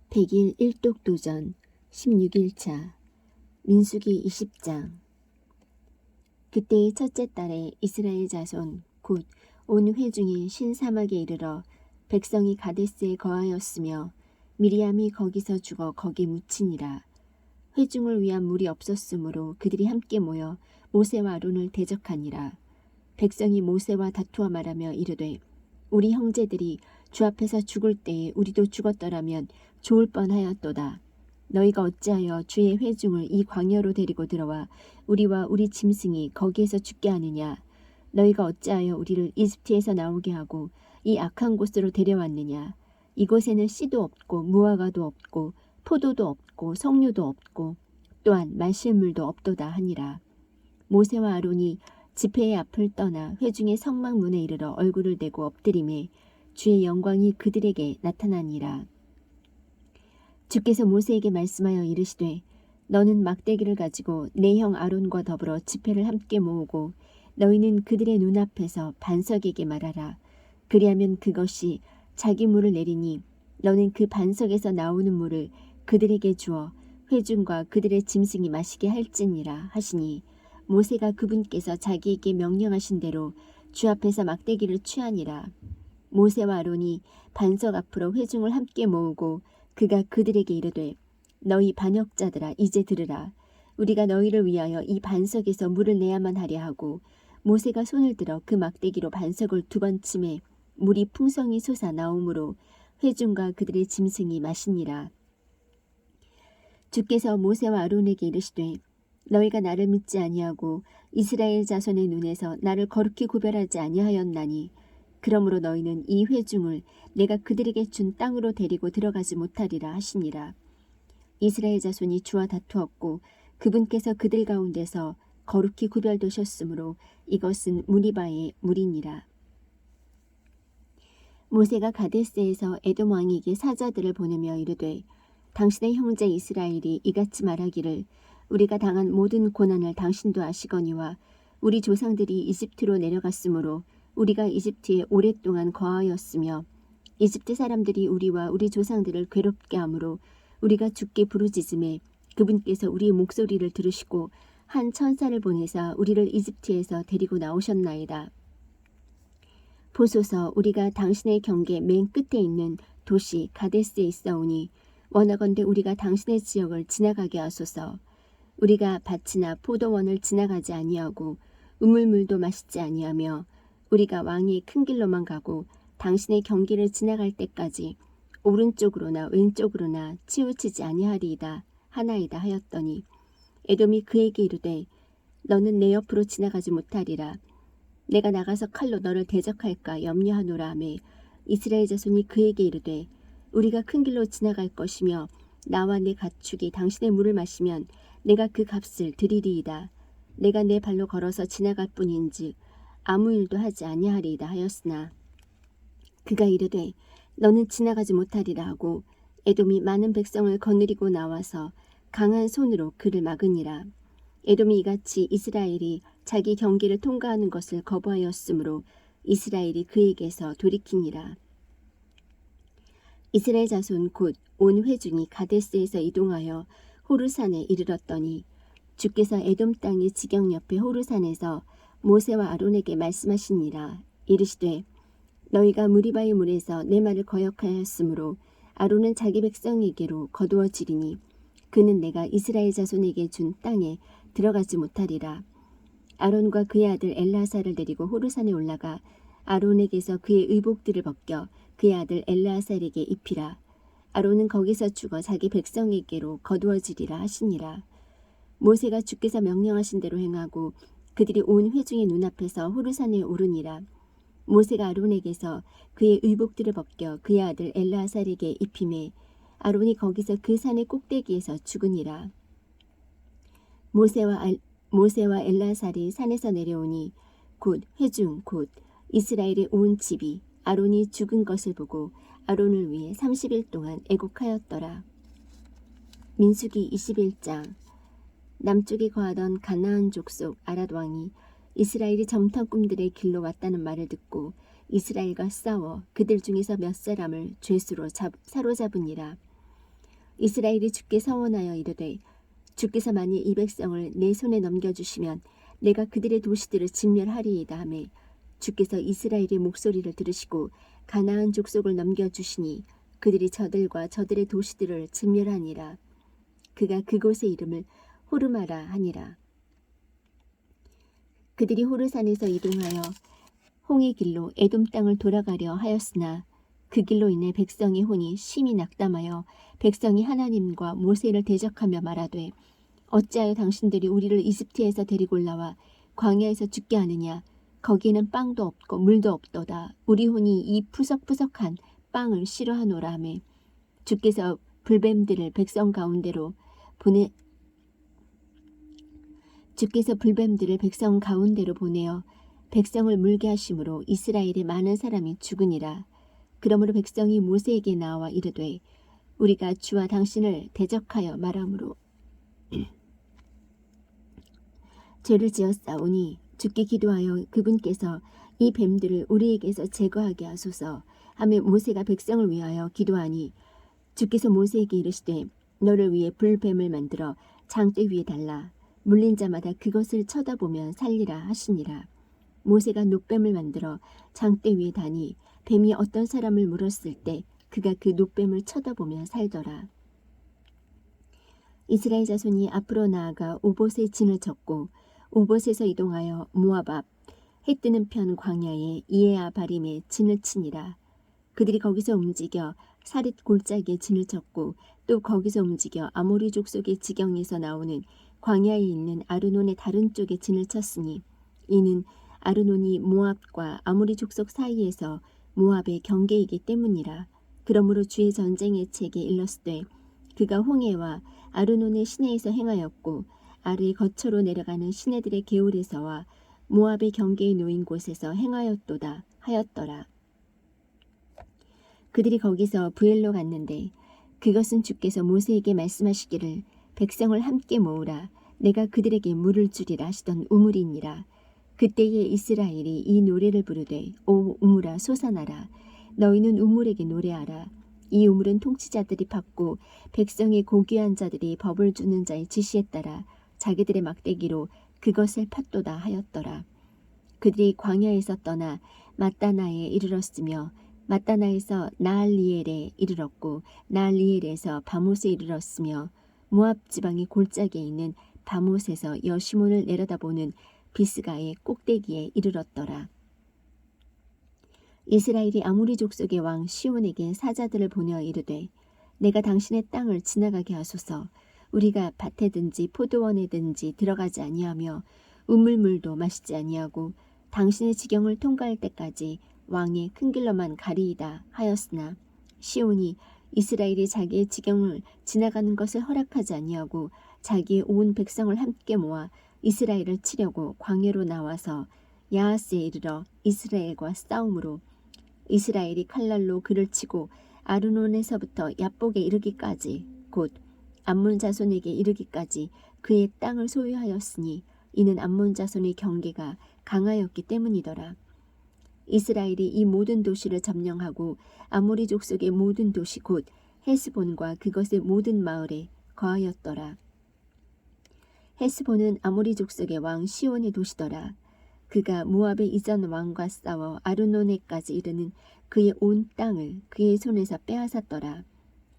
100일 일독도전 16일차 민수기 20장. 그때의 첫째 달에 이스라엘 자손 곧 온 회중이 신사막에 이르러 백성이 가데스에 거하였으며 미리암이 거기서 죽어 거기 묻히니라. 회중을 위한 물이 없었으므로 그들이 함께 모여 모세와 아론을 대적하니라. 백성이 모세와 다투어 말하며 이르되 우리 형제들이 주 앞에서 죽을 때에 우리도 죽었더라면 좋을 뻔하였도다. 너희가 어찌하여 주의 회중을 이 광야로 데리고 들어와 우리와 우리 짐승이 거기에서 죽게 하느냐. 너희가 어찌하여 우리를 이집트에서 나오게 하고 이 악한 곳으로 데려왔느냐. 이곳에는 씨도 없고 무화과도 없고 포도도 없고 석류도 없고 또한 마실 물도 없도다 하니라. 모세와 아론이 집회의 앞을 떠나 회중의 성막문에 이르러 얼굴을 대고 엎드리매 주의 영광이 그들에게 나타나니라. 주께서 모세에게 말씀하여 이르시되 너는 막대기를 가지고 내 형 아론과 더불어 집회를 함께 모으고 너희는 그들의 눈앞에서 반석에게 말하라. 그리하면 그것이 자기 물을 내리니 너는 그 반석에서 나오는 물을 그들에게 주어 회중과 그들의 짐승이 마시게 할지니라 하시니 모세가 그분께서 자기에게 명령하신 대로 주 앞에서 막대기를 취하니라. 모세와 아론이 반석 앞으로 회중을 함께 모으고 그가 그들에게 이르되 너희 반역자들아 이제 들으라. 우리가 너희를 위하여 이 반석에서 물을 내야만 하려 하고 모세가 손을 들어 그 막대기로 반석을 2번 치매 물이 풍성히 솟아 나오므로 회중과 그들의 짐승이 마시니라. 주께서 모세와 아론에게 이르시되 너희가 나를 믿지 아니하고 이스라엘 자손의 눈에서 나를 거룩히 구별하지 아니하였나니 그러므로 너희는 이 회중을 내가 그들에게 준 땅으로 데리고 들어가지 못하리라 하시니라. 이스라엘 자손이 주와 다투었고 그분께서 그들 가운데서 거룩히 구별되셨으므로 이것은 무리바의 물이니라. 모세가 가데스에서 에돔 왕에게 사자들을 보내며 이르되 당신의 형제 이스라엘이 이같이 말하기를 우리가 당한 모든 고난을 당신도 아시거니와 우리 조상들이 이집트로 내려갔으므로 우리가 이집트에 오랫동안 거하였으며 이집트 사람들이 우리와 우리 조상들을 괴롭게 하므로 우리가 죽게 부르짖음에 그분께서 우리의 목소리를 들으시고 한 천사를 보내사 우리를 이집트에서 데리고 나오셨나이다. 보소서 우리가 당신의 경계 맨 끝에 있는 도시 가데스에 있사오니 원하건대 우리가 당신의 지역을 지나가게 하소서. 우리가 밭이나 포도원을 지나가지 아니하고 우물물도 마시지 아니하며 우리가 왕의 큰 길로만 가고 당신의 경계를 지나갈 때까지 오른쪽으로나 왼쪽으로나 치우치지 아니하리이다 하나이다 하였더니 에돔이 그에게 이르되 너는 내 옆으로 지나가지 못하리라. 내가 나가서 칼로 너를 대적할까 염려하노라 하매 이스라엘 자손이 그에게 이르되 우리가 큰 길로 지나갈 것이며 나와 내 가축이 당신의 물을 마시면 내가 그 값을 드리리이다. 내가 내 발로 걸어서 지나갈 뿐인즉 아무 일도 하지 아니하리이다 하였으나 그가 이르되 너는 지나가지 못하리라 하고 에돔이 많은 백성을 거느리고 나와서 강한 손으로 그를 막으니라. 에돔이 이같이 이스라엘이 자기 경계를 통과하는 것을 거부하였으므로 이스라엘이 그에게서 돌이키니라. 이스라엘 자손 곧 온 회중이 가데스에서 이동하여 호르산에 이르렀더니 주께서 에돔 땅의 지경 옆에 호르산에서 모세와 아론에게 말씀하시니라. 이르시되 너희가 무리바의 물에서 내 말을 거역하였으므로 아론은 자기 백성에게로 거두어지리니 그는 내가 이스라엘 자손에게 준 땅에 들어가지 못하리라. 아론과 그의 아들 엘르아사를 데리고 호르산에 올라가 아론에게서 그의 의복들을 벗겨 그의 아들 엘르아살에게 입히라. 아론은 거기서 죽어 자기 백성에게로 거두어지리라 하시니라. 모세가 주께서 명령하신 대로 행하고 그들이 온 회중의 눈앞에서 호르산에 오르니라. 모세가 아론에게서 그의 의복들을 벗겨 그의 아들 엘르아살에게 입히매 아론이 거기서 그 산의 꼭대기에서 죽으니라. 모세와 엘르아살이 산에서 내려오니 곧 회중 곧 이스라엘의 온 집이 아론이 죽은 것을 보고 아론을 위해 30일 동안 애곡하였더라. 민수기 21장. 남쪽에 거하던 가나안 족속 아랏 왕이 이스라엘이 점턴꾼들의 길로 왔다는 말을 듣고 이스라엘과 싸워 그들 중에서 몇 사람을 죄수로 사로잡으니라. 이스라엘이 주께 서원하여 이르되 주께서 만일 이 백성을 내 손에 넘겨주시면 내가 그들의 도시들을 진멸하리이다 하매 주께서 이스라엘의 목소리를 들으시고 가나안 족속을 넘겨주시니 그들이 저들과 저들의 도시들을 진멸하니라. 그가 그곳의 이름을 호르마라 하니라. 그들이 호르산에서 이동하여 홍해 길로 에돔 땅을 돌아가려 하였으나 그 길로 인해 백성의 혼이 심히 낙담하여 백성이 하나님과 모세를 대적하며 말하되 어찌하여 당신들이 우리를 이집트에서 데리고 올라와 광야에서 죽게 하느냐. 거기에는 빵도 없고 물도 없도다. 우리 혼이 이 푸석푸석한 빵을 싫어하노라 하매 주께서 불뱀들을 백성 가운데로 보내어 백성을 물게 하심으로 이스라엘의 많은 사람이 죽으니라. 그러므로 백성이 모세에게 나와 이르되 우리가 주와 당신을 대적하여 말하므로 죄를 지었사오니 주께 기도하여 그분께서 이 뱀들을 우리에게서 제거하게 하소서 하며 모세가 백성을 위하여 기도하니 주께서 모세에게 이르시되 너를 위해 불뱀을 만들어 장대 위에 달라 물린 자마다 그것을 쳐다보면 살리라 하시니라. 모세가 놋뱀을 만들어 장대 위에 다니 뱀이 어떤 사람을 물었을 때 그가 그 놋뱀을 쳐다보며 살더라. 이스라엘 자손이 앞으로 나아가 오봇에 진을 쳤고 오봇에서 이동하여 모압 앞 해 뜨는 편 광야에 이에아바림에 진을 치니라. 그들이 거기서 움직여 사릿 골짜기에 진을 쳤고 또 거기서 움직여 아모리 족속의 지경에서 나오는 광야에 있는 아르논의 다른 쪽에 진을 쳤으니 이는 아르논이 모압과 아모리 족속 사이에서 모압의 경계이기 때문이라. 그러므로 주의 전쟁의 책에 일렀으되 그가 홍해와 아르논의 시내에서 행하였고 아르의 거처로 내려가는 시내들의 개울에서와 모압의 경계에 놓인 곳에서 행하였도다 하였더라. 그들이 거기서 부엘로 갔는데 그것은 주께서 모세에게 말씀하시기를 백성을 함께 모으라 내가 그들에게 물을 주리라 하시던 우물이니라. 그때에 이스라엘이 이 노래를 부르되 오 우물아 솟아나라 너희는 우물에게 노래하라. 이 우물은 통치자들이 팠고 백성의 고귀한 자들이 법을 주는 자의 지시에 따라 자기들의 막대기로 그것을 팠도다 하였더라. 그들이 광야에서 떠나 마따나에 이르렀으며 마따나에서 나알리엘에 이르렀고 나알리엘에서 바못에 이르렀으며 모압 지방의 골짜기에 있는 바못에서 여시몬을 내려다보는 비스가의 꼭대기에 이르렀더라. 이스라엘이 아모리 족속의 왕 시온에게 사자들을 보내어 이르되 내가 당신의 땅을 지나가게 하소서. 우리가 밭에든지 포도원에든지 들어가지 아니하며 우물물도 마시지 아니하고 당신의 지경을 통과할 때까지 왕의 큰 길로만 가리이다 하였으나 시온이 이스라엘이 자기의 지경을 지나가는 것을 허락하지 아니하고 자기의 온 백성을 함께 모아 이스라엘을 치려고 광야로 나와서 야하스에 이르러 이스라엘과 싸움으로 이스라엘이 칼날로 그를 치고 아르논에서부터 야복에 이르기까지 곧 암몬 자손에게 이르기까지 그의 땅을 소유하였으니 이는 암몬 자손의 경계가 강하였기 때문이더라. 이스라엘이 이 모든 도시를 점령하고 아모리 족속의 모든 도시 곧 헤스본과 그것의 모든 마을에 거하였더라. 헤스본은 아모리 족속의 왕 시온의 도시더라. 그가 모압의 이전 왕과 싸워 아르노네까지 이르는 그의 온 땅을 그의 손에서 빼앗았더라.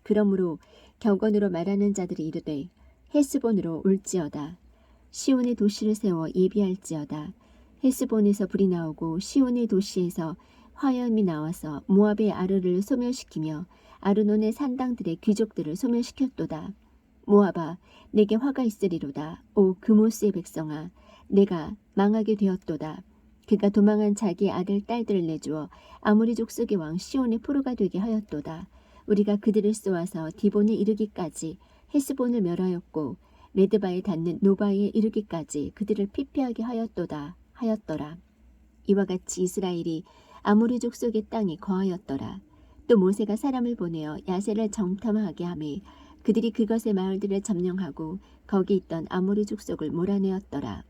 그러므로 격언으로 말하는 자들이 이르되 헤스본으로 올지어다. 시온의 도시를 세워 예비할지어다. 헤스본에서 불이 나오고 시온의 도시에서 화염이 나와서 모압의 아르를 소멸시키며 아르논의 산당들의 귀족들을 소멸시켰도다. 모압아 내게 화가 있으리로다. 오 그모스의 백성아 내가 망하게 되었도다. 그가 도망한 자기의 아들 딸들을 내주어 아모리 족속의 왕 시온의 포로가 되게 하였도다. 우리가 그들을 쏘아서 디본에 이르기까지 헤스본을 멸하였고 메드바에 닿는 노바에 이르기까지 그들을 피폐하게 하였더라. 이와 같이 이스라엘이 아모리 족속의 땅에 거하였더라. 또 모세가 사람을 보내어 야세를 정탐하게 하매 그들이 그것의 마을들을 점령하고 거기 있던 아모리 족속을 몰아내었더라.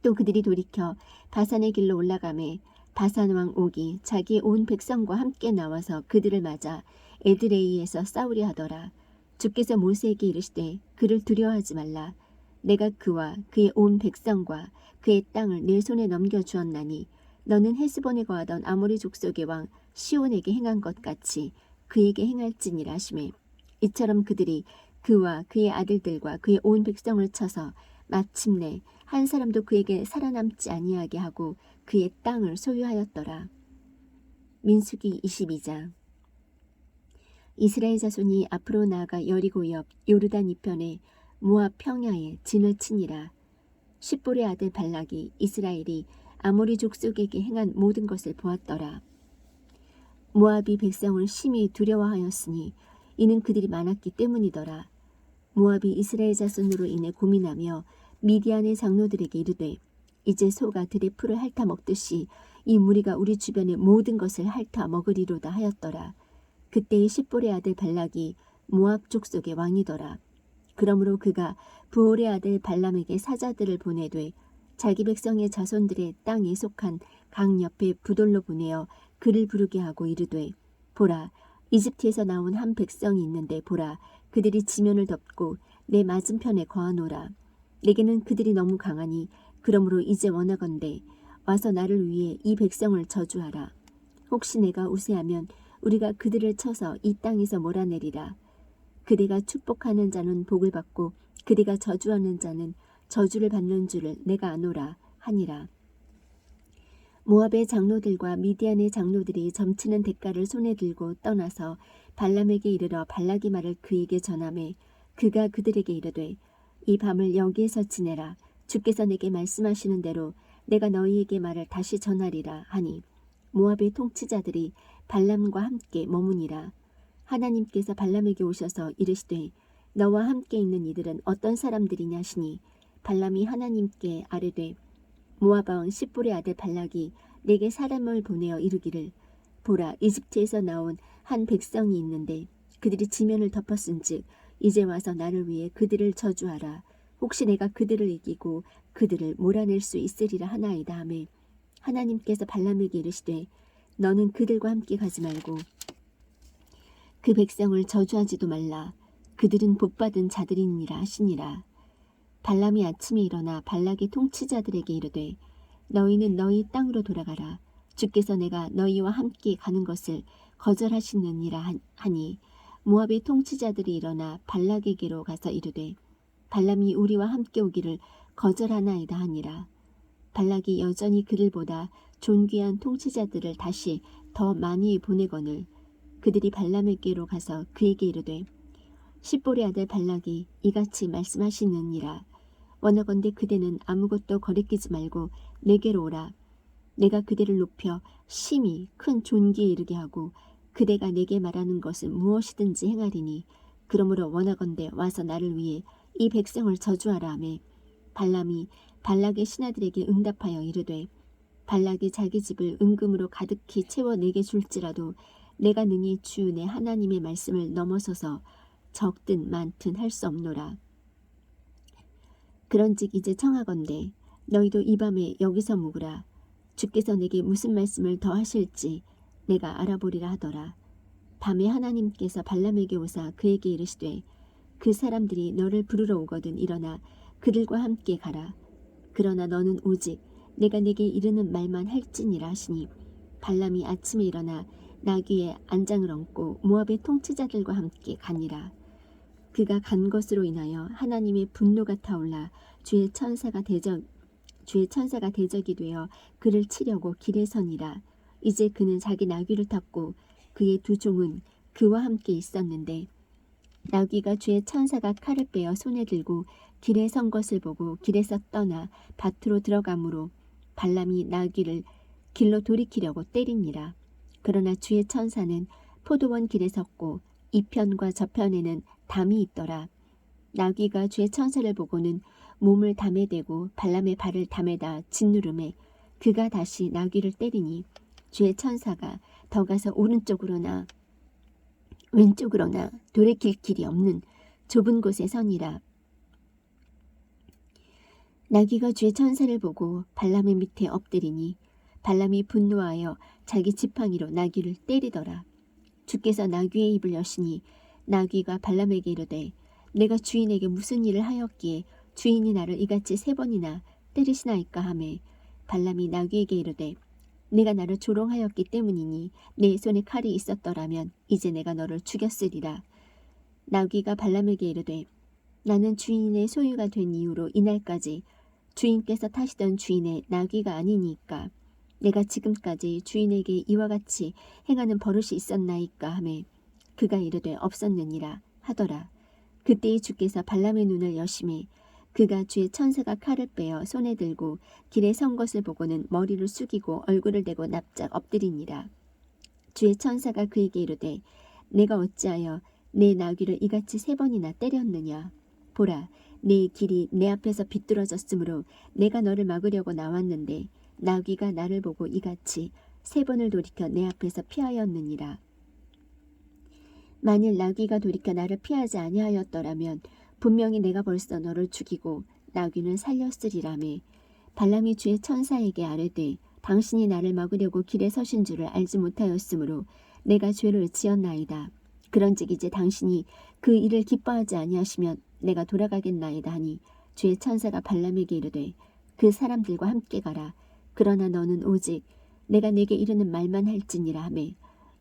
또 그들이 돌이켜 바산의 길로 올라가매 바산 왕 옥이 자기의 온 백성과 함께 나와서 그들을 맞아 에드레이에서 싸우려 하더라. 주께서 모세에게 이르시되 그를 두려워하지 말라. 내가 그와 그의 온 백성과 그의 땅을 내 손에 넘겨주었나니 너는 헤스본에 거하던 아모리 족속의 왕 시온에게 행한 것 같이 그에게 행할지니라 하시매 이처럼 그들이 그와 그의 아들들과 그의 온 백성을 쳐서 마침내 한 사람도 그에게 살아남지 아니하게 하고 그의 땅을 소유하였더라. 민수기 22장. 이스라엘 자손이 앞으로 나아가 여리고 옆 요르단 이편에 모압 평야에 진을 치니라. 십볼의 아들 발락이 이스라엘이 아모리 족속에게 행한 모든 것을 보았더라. 모압이 백성을 심히 두려워하였으니 이는 그들이 많았기 때문이더라. 모압이 이스라엘 자손으로 인해 고민하며 미디안의 장로들에게 이르되 이제 소가 들의 풀을 핥아 먹듯이 이 무리가 우리 주변의 모든 것을 핥아 먹으리로다 하였더라. 그때의 십볼의 아들 발락이 모압 족속의 왕이더라. 그러므로 그가 부올의 아들 발람에게 사자들을 보내되 자기 백성의 자손들의 땅에 속한 강 옆에 부돌로 보내어 그를 부르게 하고 이르되 보라 이집트에서 나온 한 백성이 있는데 보라 그들이 지면을 덮고 내 맞은편에 거하노라. 내게는 그들이 너무 강하니 그러므로 이제 원하건대 와서 나를 위해 이 백성을 저주하라. 혹시 내가 우세하면 우리가 그들을 쳐서 이 땅에서 몰아내리라. 그대가 축복하는 자는 복을 받고 그대가 저주하는 자는 저주를 받는 줄을 내가 아노라 하니라. 모압의 장로들과 미디안의 장로들이 점치는 대가를 손에 들고 떠나서 발람에게 이르러 발락이 말을 그에게 전하매 그가 그들에게 이르되 이 밤을 여기에서 지내라. 주께서 내게 말씀하시는 대로 내가 너희에게 말을 다시 전하리라 하니 모압의 통치자들이 발람과 함께 머무니라. 하나님께서 발람에게 오셔서 이르시되 너와 함께 있는 이들은 어떤 사람들이냐 하시니 발람이 하나님께 아뢰되 모압 왕 십볼의 아들 발락이 내게 사람을 보내어 이르기를 보라 이집트에서 나온 한 백성이 있는데 그들이 지면을 덮었은즉 이제 와서 나를 위해 그들을 저주하라. 혹시 내가 그들을 이기고 그들을 몰아낼 수 있으리라 하나이다 하매 하나님께서 발람에게 이르시되 너는 그들과 함께 가지 말고 그 백성을 저주하지도 말라. 그들은 복받은 자들이니라 하시니라. 발람이 아침에 일어나 발락의 통치자들에게 이르되 너희는 너희 땅으로 돌아가라. 주께서 내가 너희와 함께 가는 것을 거절하시느니라 하니 모압의 통치자들이 일어나 발락에게로 가서 이르되 발람이 우리와 함께 오기를 거절하나이다 하니라. 발락이 여전히 그를 보다 존귀한 통치자들을 다시 더 많이 보내거늘 그들이 발람에게로 가서 그에게 이르되 십볼의 아들 발락이 이같이 말씀하시느니라. 원하건대 그대는 아무것도 거리끼지 말고 내게로 오라. 내가 그대를 높여 심히 큰 존귀에 이르게 하고 그대가 내게 말하는 것은 무엇이든지 행하리니 그러므로 원하건대 와서 나를 위해 이 백성을 저주하라 하매 발람이 발락의 신하들에게 응답하여 이르되 발락이 자기 집을 은금으로 가득히 채워 내게 줄지라도 내가 능히 주 내 하나님의 말씀을 넘어서서 적든 많든 할 수 없노라. 그런즉 이제 청하건대 너희도 이 밤에 여기서 묵으라. 주께서 내게 무슨 말씀을 더 하실지 내가 알아보리라 하더라. 밤에 하나님께서 발람에게 오사 그에게 이르시되 그 사람들이 너를 부르러 오거든 일어나 그들과 함께 가라. 그러나 너는 오직 내가 내게 이르는 말만 할지니라 하시니 발람이 아침에 일어나 나귀에 안장을 얹고 모압의 통치자들과 함께 가니라. 그가 간 것으로 인하여 하나님의 분노가 타올라 주의 천사가 대적이 되어 그를 치려고 길에 서니라. 이제 그는 자기 나귀를 탔고 그의 두 종은 그와 함께 있었는데 나귀가 주의 천사가 칼을 빼어 손에 들고 길에 선 것을 보고 길에서 떠나 밭으로 들어가므로 발람이 나귀를 길로 돌이키려고 때리니라. 그러나 주의 천사는 포도원 길에 섰고 이편과 저편에는 담이 있더라. 나귀가 주의 천사를 보고는 몸을 담에 대고 발람의 발을 담에다 짓누름에 그가 다시 나귀를 때리니 주의 천사가 더 가서 오른쪽으로나 왼쪽으로나 돌이킬 길이 없는 좁은 곳에 서니라. 나귀가 주의 천사를 보고 발람의 밑에 엎드리니 발람이 분노하여 자기 지팡이로 나귀를 때리더라. 주께서 나귀의 입을 여시니 나귀가 발람에게 이르되 내가 주인에게 무슨 일을 하였기에 주인이 나를 이같이 3번이나 때리시나이까 하매 발람이 나귀에게 이르되 네가 나를 조롱하였기 때문이니 내 손에 칼이 있었더라면 이제 내가 너를 죽였으리라. 나귀가 발람에게 이르되 나는 주인의 소유가 된 이후로 이날까지 주인께서 타시던 주인의 나귀가 아니니까 내가 지금까지 주인에게 이와 같이 행하는 버릇이 있었나이까 하매 그가 이르되 없었느니라 하더라. 그때에 주께서 발람의 눈을 여심해 그가 주의 천사가 칼을 빼어 손에 들고 길에 선 것을 보고는 머리를 숙이고 얼굴을 대고 납작 엎드리니라. 주의 천사가 그에게 이르되 내가 어찌하여 내 나귀를 이같이 3번이나 때렸느냐. 보라, 내 길이 내 앞에서 비뚤어졌으므로 내가 너를 막으려고 나왔는데 나귀가 나를 보고 이같이 3번을 돌이켜 내 앞에서 피하였느니라. 만일 나귀가 돌이켜 나를 피하지 아니하였더라면 분명히 내가 벌써 너를 죽이고 나귀는 살렸으리라매 발람이 주의 천사에게 아뢰되 당신이 나를 막으려고 길에 서신 줄을 알지 못하였으므로 내가 죄를 지었나이다. 그런즉 이제 당신이 그 일을 기뻐하지 아니하시면 내가 돌아가겠나이다 하니 주의 천사가 발람에게 이르되 그 사람들과 함께 가라. 그러나 너는 오직 내가 내게 이르는 말만 할지니라 하매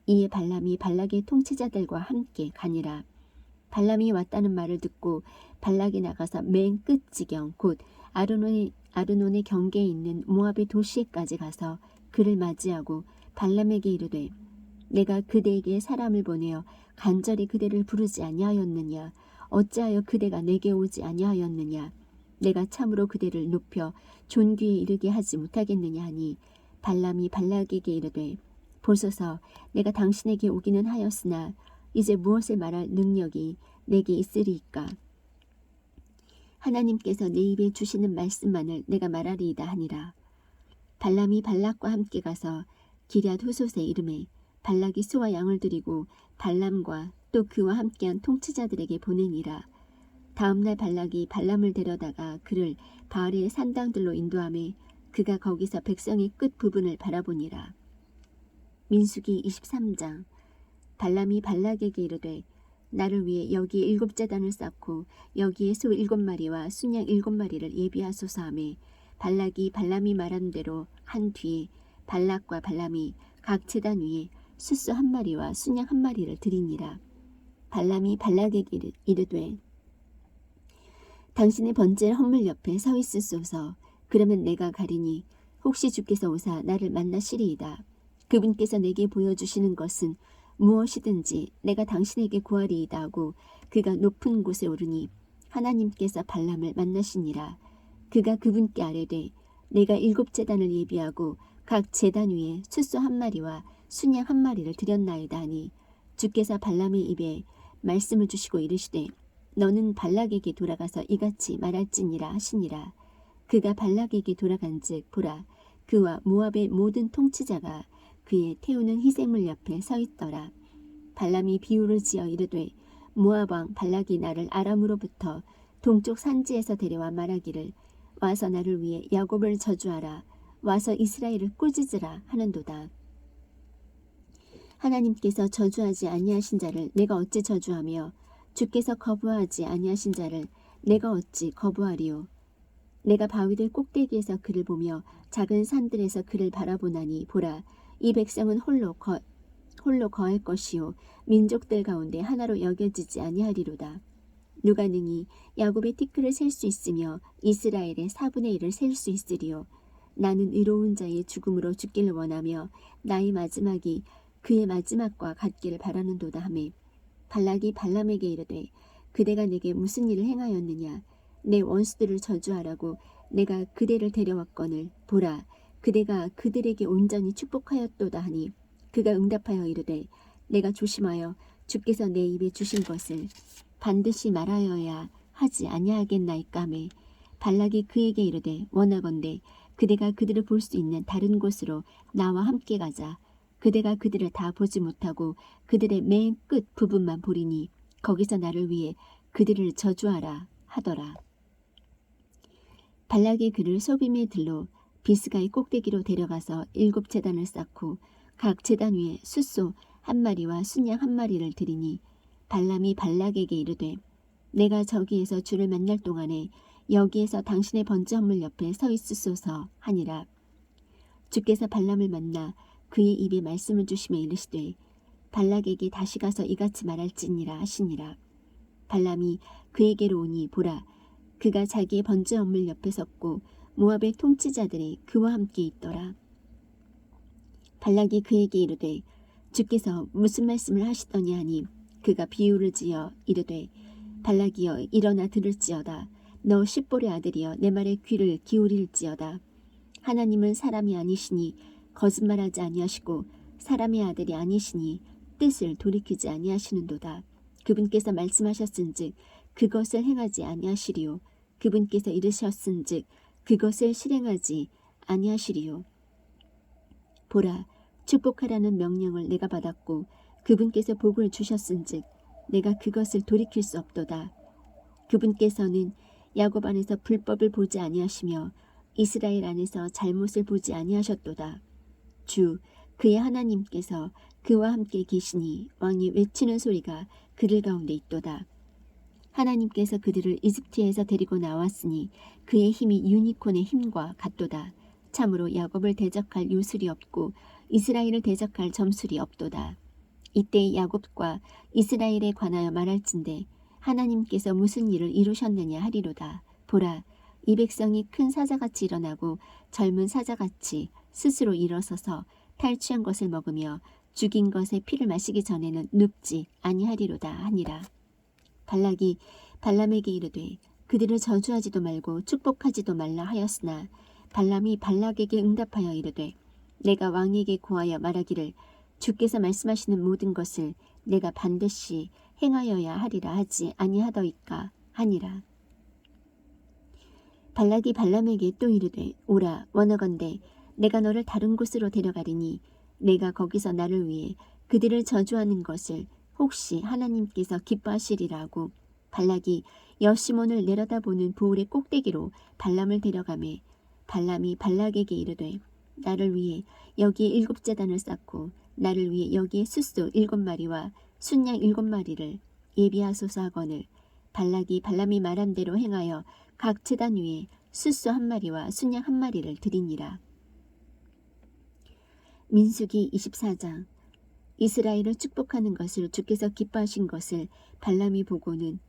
이에 발람이 발락의 통치자들과 함께 가니라. 발람이 왔다는 말을 듣고 발락이 나가서 맨 끝지경 곧 아르논의 경계에 있는 모압의 도시에까지 가서 그를 맞이하고 발람에게 이르되 내가 그대에게 사람을 보내어 간절히 그대를 부르지 아니하였느냐. 어찌하여 그대가 내게 오지 아니하였느냐. 내가 참으로 그대를 높여 존귀에 이르게 하지 못하겠느냐 하니 발람이 발락에게 이르되 보소서 내가 당신에게 오기는 하였으나 이제 무엇을 말할 능력이 내게 있으리이까. 하나님께서 내 입에 주시는 말씀만을 내가 말하리이다 하니라. 발람이 발락과 함께 가서 기럇 후솥에 이르매 발락이 소와 양을 드리고 발람과 또 그와 함께한 통치자들에게 보내니라. 다음날 발락이 발람을 데려다가 그를 바알의 산당들로 인도하매 그가 거기서 백성의 끝 부분을 바라보니라. 민수기 23장. 발람이 발락에게 이르되 나를 위해 여기에 7제단을 쌓고 여기에 소 7마리와 순양 7마리를 예비하소서 하매 발락이 발람이 말한 대로 한 뒤에 발락과 발람이 각 제단 위에 숫소 1마리와 순양 1마리를 드리니라. 발람이 발락에게 이르되 당신의 번제를 헌물 옆에 서 있으소서. 그러면 내가 가리니 혹시 주께서 오사 나를 만나시리이다. 그분께서 내게 보여주시는 것은 무엇이든지 내가 당신에게 구하리이다 하고 그가 높은 곳에 오르니 하나님께서 발람을 만나시니라. 그가 그분께 아뢰되 내가 7제단을 예비하고 각 제단 위에 숫소 1마리와 순양 1마리를 드렸나이다 하니 주께서 발람의 입에 말씀을 주시고 이르시되 너는 발락에게 돌아가서 이같이 말할지니라 하시니라. 그가 발락에게 돌아간즉 보라 그와 모압의 모든 통치자가 그의 태우는 희생물 옆에 서 있더라. 발람이 비유를 지어 이르되 모압 왕 발락이 나를 아람으로부터 동쪽 산지에서 데려와 말하기를 와서 나를 위해 야곱을 저주하라. 와서 이스라엘을 꾸짖으라 하는도다. 하나님께서 저주하지 아니하신 자를 내가 어찌 저주하며 주께서 거부하지 아니하신 자를 내가 어찌 거부하리요. 내가 바위들 꼭대기에서 그를 보며 작은 산들에서 그를 바라보나니 보라 이 백성은 홀로 거할 것이요 민족들 가운데 하나로 여겨지지 아니하리로다. 누가 능히 야곱의 티끌을 셀 수 있으며 이스라엘의 4분의 1을 셀 수 있으리요. 나는 의로운 자의 죽음으로 죽기를 원하며 나의 마지막이 그의 마지막과 같기를 바라는도다 하매 발락이 발람에게 이르되 그대가 내게 무슨 일을 행하였느냐. 내 원수들을 저주하라고 내가 그대를 데려왔거늘 보라 그대가 그들에게 온전히 축복하였도다 하니 그가 응답하여 이르되 내가 조심하여 주께서 내 입에 주신 것을 반드시 말하여야 하지 아니하겠나이까 하매 발락이 그에게 이르되 원하건대 그대가 그들을 볼 수 있는 다른 곳으로 나와 함께 가자. 그대가 그들을 다 보지 못하고 그들의 맨 끝 부분만 보리니 거기서 나를 위해 그들을 저주하라 하더라. 발락이 그를 소빔의 들로 비스가의 꼭대기로 데려가서 7제단을 쌓고 각 제단 위에 숫소 1마리와 순양 1마리를 드리니 발람이 발락에게 이르되 내가 저기에서 주를 만날 동안에 여기에서 당신의 번제 헌물 옆에 서 있으소서 하니라. 주께서 발람을 만나 그의 입에 말씀을 주시며 이르시되 발락에게 다시 가서 이같이 말할지니라 하시니라. 발람이 그에게로 오니 보라 그가 자기의 번제 헌물 옆에 섰고 모압의 통치자들이 그와 함께 있더라. 발락이 그에게 이르되 주께서 무슨 말씀을 하시더냐 하니 그가 비유를 지어 이르되 발락이여 일어나 들을지어다. 너 십볼의 아들이여 내 말에 귀를 기울일지어다. 하나님은 사람이 아니시니 거짓말하지 아니하시고 사람의 아들이 아니시니 뜻을 돌이키지 아니하시는도다. 그분께서 말씀하셨은즉 그것을 행하지 아니하시리요. 그분께서 이르셨은즉 그것을 실행하지 아니하시리요. 보라 축복하라는 명령을 내가 받았고 그분께서 복을 주셨은즉 내가 그것을 돌이킬 수 없도다. 그분께서는 야곱 안에서 불법을 보지 아니하시며 이스라엘 안에서 잘못을 보지 아니하셨도다. 주 그의 하나님께서 그와 함께 계시니 왕이 외치는 소리가 그들 가운데 있도다. 하나님께서 그들을 이집트에서 데리고 나왔으니 그의 힘이 유니콘의 힘과 같도다. 참으로 야곱을 대적할 요술이 없고 이스라엘을 대적할 점술이 없도다. 이때 야곱과 이스라엘에 관하여 말할진대 하나님께서 무슨 일을 이루셨느냐 하리로다. 보라 이 백성이 큰 사자같이 일어나고 젊은 사자같이 스스로 일어서서 탈취한 것을 먹으며 죽인 것의 피를 마시기 전에는 눕지 아니하리로다 하니라. 발락이 발람에게 이르되 그들을 저주하지도 말고 축복하지도 말라 하였으나 발람이 발락에게 응답하여 이르되 내가 왕에게 고하여 말하기를 주께서 말씀하시는 모든 것을 내가 반드시 행하여야 하리라 하지 아니하더이까 하니라. 발락이 발람에게 또 이르되 오라 원하건대 내가 너를 다른 곳으로 데려가리니 내가 거기서 나를 위해 그들을 저주하는 것을 혹시 하나님께서 기뻐하시리라 하고 발락이 여시몬을 내려다보는 보울의 꼭대기로 발람을 데려가매 발람이 발락에게 이르되 나를 위해 여기에 7제단을 쌓고 나를 위해 여기에 숫소 7마리와 순양 7마리를 예비하소서 하거늘 발락이 발람이 말한 대로 행하여 각 제단 위에 숫소 1마리와 순양 1마리를 드리니라. 민수기 24장. 이스라엘을 축복하는 것을 주께서 기뻐하신 것을 발람이 보고는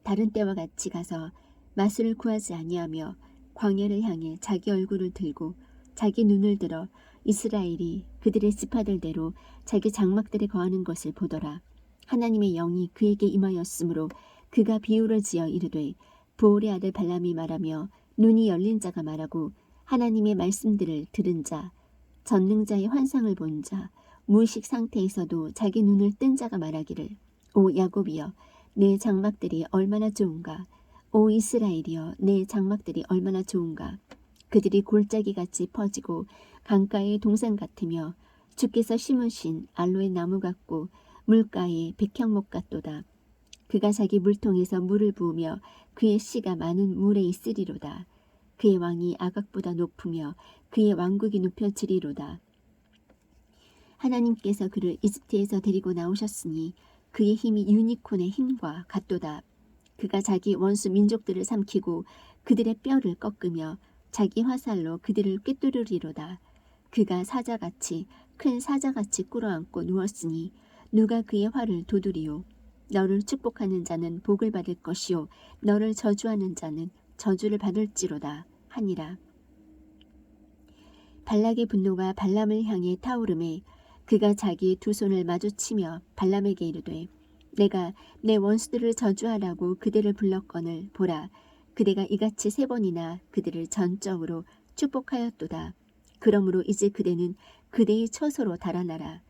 다른 때와 같이 가서 마술을 구하지 아니하며 광야를 향해 자기 얼굴을 들고 자기 눈을 들어 이스라엘이 그들의 지파들대로 자기 장막들에 거하는 것을 보더라. 하나님의 영이 그에게 임하였으므로 그가 비유를 지어 이르되 보울의 아들 발람이 말하며 눈이 열린 자가 말하고 하나님의 말씀들을 들은 자 전능자의 환상을 본 자 무의식 상태에서도 자기 눈을 뜬 자가 말하기를 오 야곱이여 내 장막들이 얼마나 좋은가 오 이스라엘이여 내 장막들이 얼마나 좋은가 그들이 골짜기같이 퍼지고 강가의 동산 같으며 주께서 심으신 알로에 나무 같고 물가의 백향목 같도다. 그가 자기 물통에서 물을 부으며 그의 씨가 많은 물에 있으리로다. 그의 왕이 아각보다 높으며 그의 왕국이 높여지리로다. 하나님께서 그를 이집트에서 데리고 나오셨으니 그의 힘이 유니콘의 힘과 같도다. 그가 자기 원수 민족들을 삼키고 그들의 뼈를 꺾으며 자기 화살로 그들을 꿰뚫으리로다. 그가 사자같이 큰 사자같이 꿇어앉고 누웠으니 누가 그의 활을 도두리요. 너를 축복하는 자는 복을 받을 것이요 너를 저주하는 자는 저주를 받을지로다 하니라. 발락의 분노가 발람을 향해 타오르매 그가 자기의 두 손을 마주치며 발람에게 이르되 내가 내 원수들을 저주하라고 그들을 불렀거늘 보라 그대가 이같이 3번이나 그들을 전적으로 축복하였도다. 그러므로 이제 그대는 그대의 처소로 달아나라.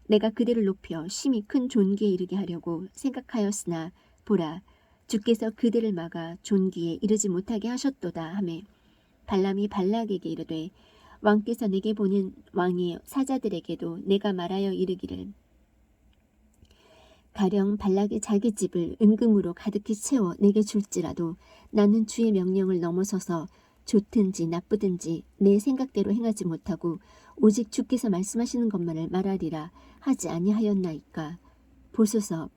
내가 그대를 높여 심히 큰 존귀에 이르게 하려고 생각하였으나 보라 주께서 그대를 막아 존귀에 이르지 못하게 하셨도다 하매 발람이 발락에게 이르되 왕께서 내게 보낸 왕의 사자들에게도 내가 말하여 이르기를 가령 발락이 자기 집을 은금으로 가득히 채워 내게 줄지라도 나는 주의 명령을 넘어서서 좋든지 나쁘든지 내 생각대로 행하지 못하고 오직 주께서 말씀하시는 것만을 말하리라 하지 아니하였나이까. 보소서,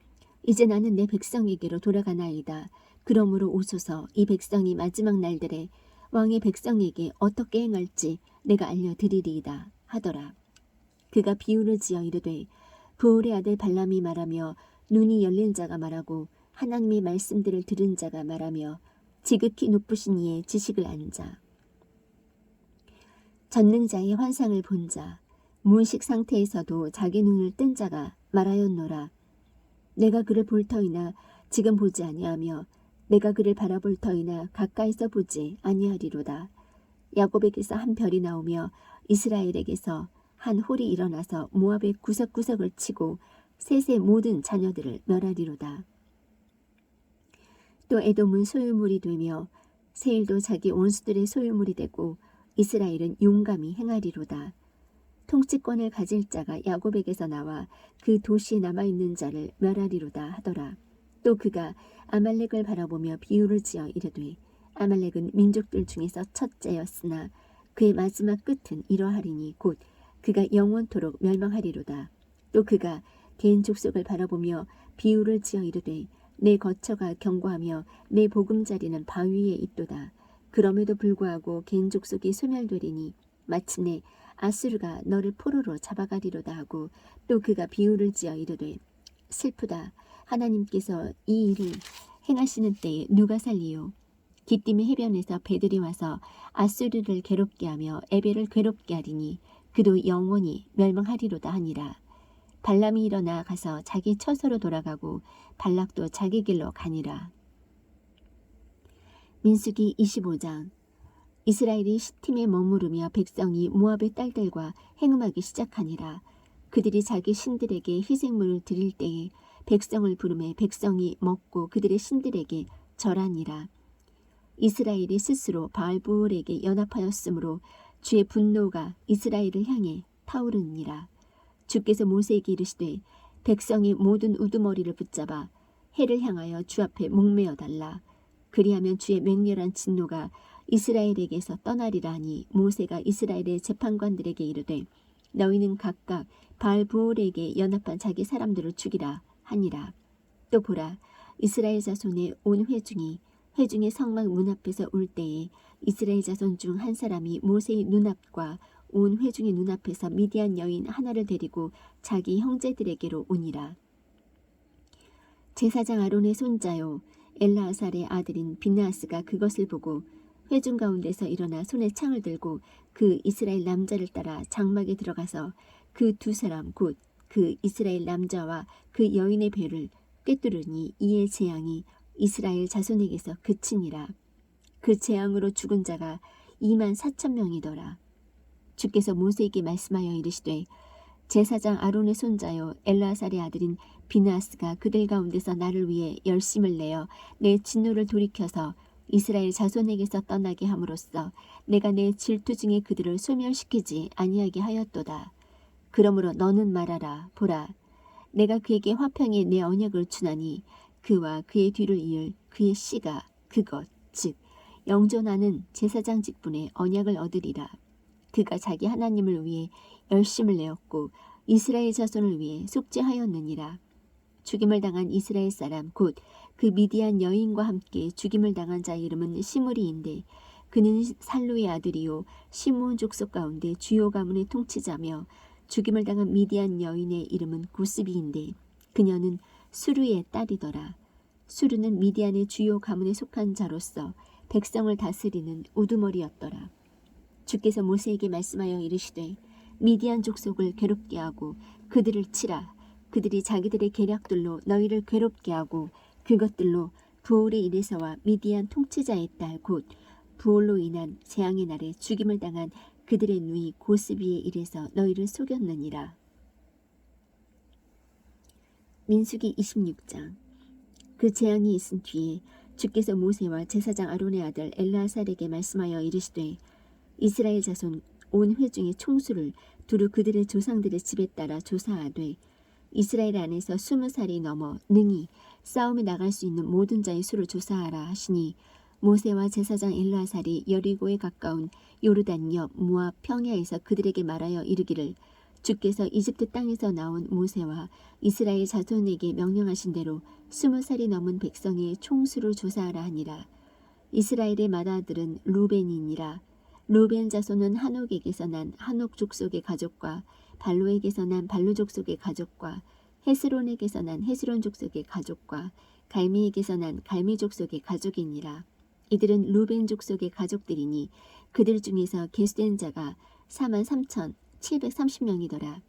이제 나는 내 백성에게로 돌아가나이다. 그러므로 오소서, 이 백성이 마지막 날들에 왕의 백성에게 어떻게 행할지 내가 알려드리리이다 하더라. 그가 비유를 지어 이르되 부올의 아들 발람이 말하며 눈이 열린 자가 말하고 하나님의 말씀들을 들은 자가 말하며 지극히 높으신 이의 지식을 안 자, 전능자의 환상을 본 자, 무의식 상태에서도 자기 눈을 뜬 자가 말하였노라. 내가 그를 볼 터이나 지금 보지 아니하며 내가 그를 바라볼 터이나 가까이서 보지 아니하리로다. 야곱에게서 한 별이 나오며 이스라엘에게서 한 홀이 일어나서 모압의 구석구석을 치고 셋의 모든 자녀들을 멸하리로다. 또 에돔은 소유물이 되며 세일도 자기 원수들의 소유물이 되고 이스라엘은 용감히 행하리로다. 통치권을 가질 자가 야곱에게서 나와 그 도시에 남아있는 자를 멸하리로다 하더라. 또 그가 아말렉을 바라보며 비유를 지어 이르되 아말렉은 민족들 중에서 첫째였으나 그의 마지막 끝은 이러하리니 곧 그가 영원토록 멸망하리로다. 또 그가 개인 족속을 바라보며 비유를 지어 이르되 내 거처가 견고하며 내 보금자리는 바위에 있도다. 그럼에도 불구하고 개인 족속이 소멸되리니 마침내 아수르가 너를 포로로 잡아가리로다 하고 또 그가 비유를 지어 이르되 슬프다. 하나님께서 이 일을 행하시는 때에 누가 살리요? 기띔의 해변에서 배들이 와서 아수르를 괴롭게 하며 에벨을 괴롭게 하리니 그도 영원히 멸망하리로다 하니라. 발람이 일어나 가서 자기 처소로 돌아가고 발락도 자기 길로 가니라. 민수기 25장. 이스라엘이 시팀에 머무르며 백성이 모압의 딸들과 행음하기 시작하니라. 그들이 자기 신들에게 희생물을 드릴 때에 백성을 부르매 백성이 먹고 그들의 신들에게 절하니라. 이스라엘이 스스로 바알부올에게 연합하였으므로 주의 분노가 이스라엘을 향해 타오르니라. 주께서 모세에게 이르시되 백성의 모든 우두머리를 붙잡아 해를 향하여 주 앞에 목매어 달라. 그리하면 주의 맹렬한 진노가 이스라엘에게서 떠나리라 하니 모세가 이스라엘의 재판관들에게 이르되 너희는 각각 바알부올에게 연합한 자기 사람들을 죽이라 하니라. 또 보라, 이스라엘 자손의 온 회중의 성막 문 앞에서 울 때에 이스라엘 자손 중 한 사람이 모세의 눈앞과 온 회중의 눈앞에서 미디안 여인 하나를 데리고 자기 형제들에게로 오니라. 제사장 아론의 손자요 엘라아살의 아들인 빈느하스가 그것을 보고 회중 가운데서 일어나 손에 창을 들고 그 이스라엘 남자를 따라 장막에 들어가서 그 두 사람 곧 그 이스라엘 남자와 그 여인의 배를 꿰뚫으니 이에 재앙이 이스라엘 자손에게서 그치니라. 그 재앙으로 죽은 자가 24,000명이더라. 주께서 모세에게 말씀하여 이르시되 제사장 아론의 손자요 엘라살의 아들인 빈느하스가 그들 가운데서 나를 위해 열심을 내어 내 진노를 돌이켜서 이스라엘 자손에게서 떠나게 함으로써 내가 내 질투 중에 그들을 소멸시키지 아니하게 하였도다. 그러므로 너는 말하라. 보라, 내가 그에게 화평의 내 언약을 주나니 그와 그의 뒤를 이을 그의 씨가 그것 즉 영존하는 제사장 직분의 언약을 얻으리라. 그가 자기 하나님을 위해 열심을 내었고 이스라엘 자손을 위해 속죄하였느니라. 죽임을 당한 이스라엘 사람 곧 그 미디안 여인과 함께 죽임을 당한 자의 이름은 시므리인데 그는 살루의 아들이요 시므온 족속 가운데 주요 가문의 통치자며 죽임을 당한 미디안 여인의 이름은 고스비인데 그녀는 수르의 딸이더라. 수르는 미디안의 주요 가문에 속한 자로서 백성을 다스리는 우두머리였더라. 주께서 모세에게 말씀하여 이르시되 미디안 족속을 괴롭게 하고 그들을 치라. 그들이 자기들의 계략들로 너희를 괴롭게 하고 그것들로 부올의 일에서와 미디안 통치자의 딸 곧 부올로 인한 재앙의 날에 죽임을 당한 그들의 누이 고스비의 일에서 너희를 속였느니라. 민수기 26장. 그 재앙이 있은 뒤에 주께서 모세와 제사장 아론의 아들 엘라살에게 말씀하여 이르시되 이스라엘 자손 온 회중의 총수를 두루 그들의 조상들의 집에 따라 조사하되 이스라엘 안에서 20살이 넘어 능히 싸움에 나갈 수 있는 모든 자의 수를 조사하라 하시니 모세와 제사장 엘르아살이 여리고에 가까운 요르단 옆 모압 평야에서 그들에게 말하여 이르기를 주께서 이집트 땅에서 나온 모세와 이스라엘 자손에게 명령하신 대로 20살이 넘은 백성의 총수를 조사하라 하니라. 이스라엘의 맏아들은 루벤이니라. 루벤 자손은 한옥에게서 난 한옥 족속의 가족과 발로에게서 난 발로 족속의 가족과 헤스론에게서 난 헤스론 족속의 가족과 갈미에게서 난 갈미 족속의 가족이니라. 이들은 루벤 족속의 가족들이니 그들 중에서 계수된 자가 43,730명이더라.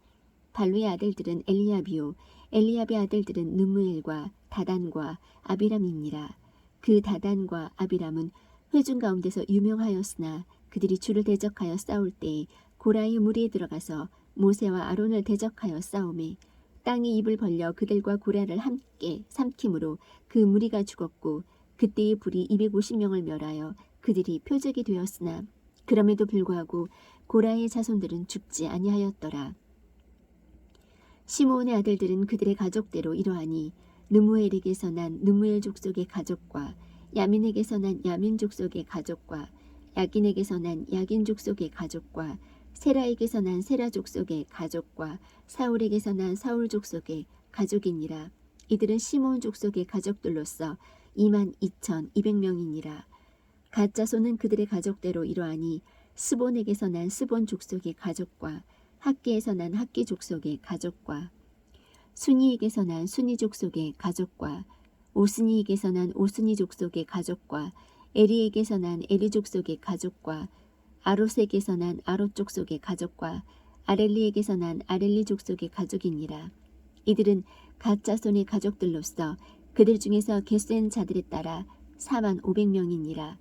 발루의 아들들은 엘리야비요 엘리야의 아들들은 느무엘과 다단과 아비람이니라. 그 다단과 아비람은 회중 가운데서 유명하였으나 그들이 주를 대적하여 싸울 때에 고라의 무리에 들어가서 모세와 아론을 대적하여 싸우매 땅이 입을 벌려 그들과 고라를 함께 삼킴으로 그 무리가 죽었고 그때의 불이 250명을 멸하여 그들이 표적이 되었으나 그럼에도 불구하고 고라의 자손들은 죽지 아니하였더라. 시므온의 아들들은 그들의 가족대로 이러하니 느무엘에게서 난 느무엘 족속의 가족과 야민에게서 난 야민 족속의 가족과 야긴에게서 난 야긴 족속의 가족과 세라에게서 난 세라 족속의 가족과 사울에게서 난 사울 족속의 가족이니라. 이들은 시므온 족속의 가족들로서 22,200명이니라. 갓 자손은 그들의 가족대로 이러하니 스본에게서 난 스본 족속의 가족과 학기에서 난 학기 족속의 가족과 순이에게서 난 순이 족속의 가족과 오스니에게서 난 오스니 족속의 가족과 에리에게서 난 에리 족속의 가족과 아롯에게서 난 아롯 족속의 가족과 아렐리에게서 난 아렐리 족속의 가족이니라. 이들은 갓 자손의 가족들로서 그들 중에서 계수된 자들에 따라 45,000명이니라.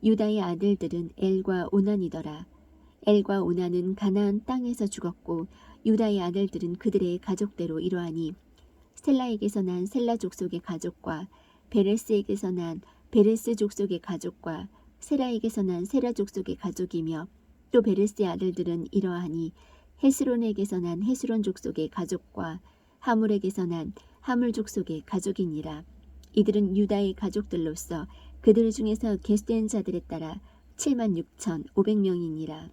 유다의 아들들은 엘과 오난이더라. 엘과 오난은 가나안 땅에서 죽었고 유다의 아들들은 그들의 가족대로 이러하니 셀라에게서 난 셀라 족속의 가족과 베레스에게서 난 베레스 족속의 가족과 세라에게서 난 세라 족속의 가족이며 또 베레스의 아들들은 이러하니 헤스론에게서 난 헤스론 족속의 가족과 하물에게서 난 하물 족속의 가족이니라. 이들은 유다의 가족들로서 그들 중에서 계수된 자들에 따라 76,500명이니라.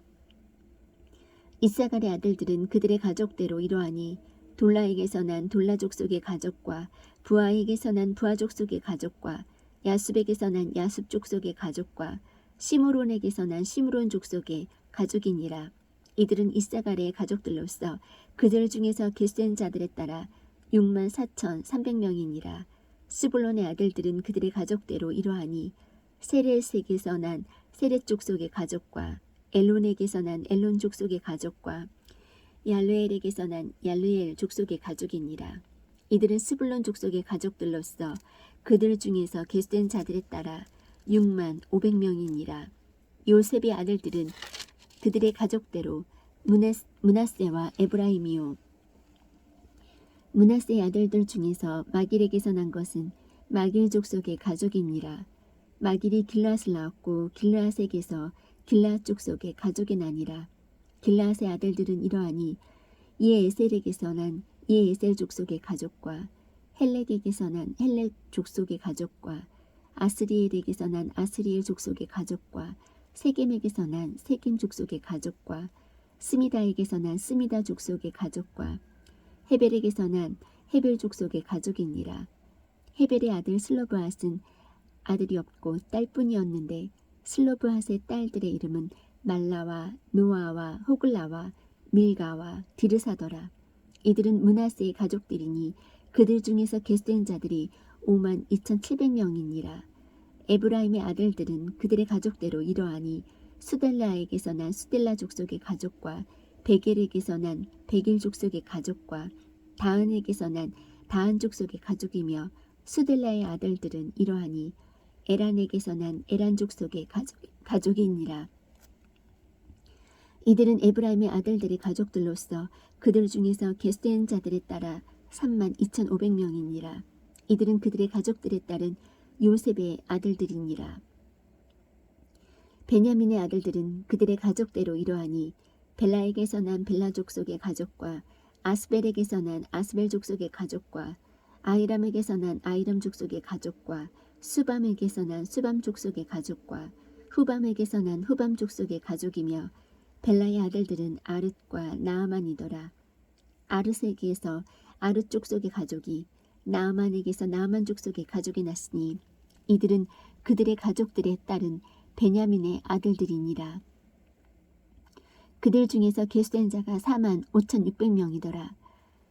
이사갈의 아들들은 그들의 가족대로 이러하니 돌라에게서 난 돌라 족속의 가족과 부하에게서 난 부하 족속의 가족과 야숲에게서 난 야숲 족속의 가족과 시므론에게서 난 시므론 족속의 가족이니라. 이들은 이사갈의 가족들로서 그들 중에서 계수된 자들에 따라 64,300명이니라. 스불론의 아들들은 그들의 가족대로 이러하니 세렛에게서 난 세렛 족속의 가족과 엘론에게서 난 엘론 족속의 가족과 얄르엘에게서 난 얄르엘 족속의 가족이니라. 이들은 스불론 족속의 가족들로서 그들 중에서 계수된 자들에 따라 65,000명이니라. 요셉의 아들들은 그들의 가족대로 므낫세와 에브라임이요. 므낫세의 아들들 중에서 마길에게서 난 것은 마길 족속의 가족이니라. 마길이 길앗을 낳았고 길앗에게서 길앗 족속의 가족이 나니라. 길앗의 아들들은 이러하니 이에셀에게서 난 이에셀 족속의 가족과 헬렉에게서 난 헬렉 족속의 가족과 아스리엘에게서 난 아스리엘 족속의 가족과 세겜에게서 난 세겜 족속의 가족과 스미다에게서 난 스미다 족속의 가족과 헤벨에게서 난 헤벨 족속의 가족이니라. 헤벨의 아들 슬로브앗은 아들이 없고 딸뿐이었는데 슬로브앗의 딸들의 이름은 말라와 노아와 호글라와 밀가와 디르사더라. 이들은 므낫세의 가족들이니 그들 중에서 계수된 자들이 52,700명이니라. 에브라임의 아들들은 그들의 가족대로 이러하니 수델라에게서 난 수델라 족속의 가족과 베겔에게서 난 베겔 족속의 가족과 다은에게서 난 다은 족속의 가족이며 수델라의 아들들은 이러하니 에란에게서 난 에란 족속의 가족이니라. 이들은 에브라임의 아들들의 가족들로서 그들 중에서 계수된 자들에 따라 32,500명이니라. 이들은 그들의 가족들에 따른 요셉의 아들들이니라. 베냐민의 아들들은 그들의 가족대로 이러하니 벨라에게서 난 벨라 족속의 가족과 아스벨에게서 난 아스벨 족속의 가족과 아이람에게서 난 아이람 족속의 가족과 수밤에게서 난 수밤 족속의 가족과 후밤에게서 난 후밤 족속의 가족이며 벨라의 아들들은 아릇과 나아만이더라. 아르세게에서 아르 족속의 가족이 나아만에게서 나아만 족속의 가족이 났으니 이들은 그들의 가족들의 딸은 베냐민의 아들들이니라. 그들 중에서 계수된 자가 45,600명이더라.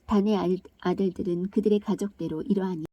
단의 아들들은 그들의 가족대로 이러하니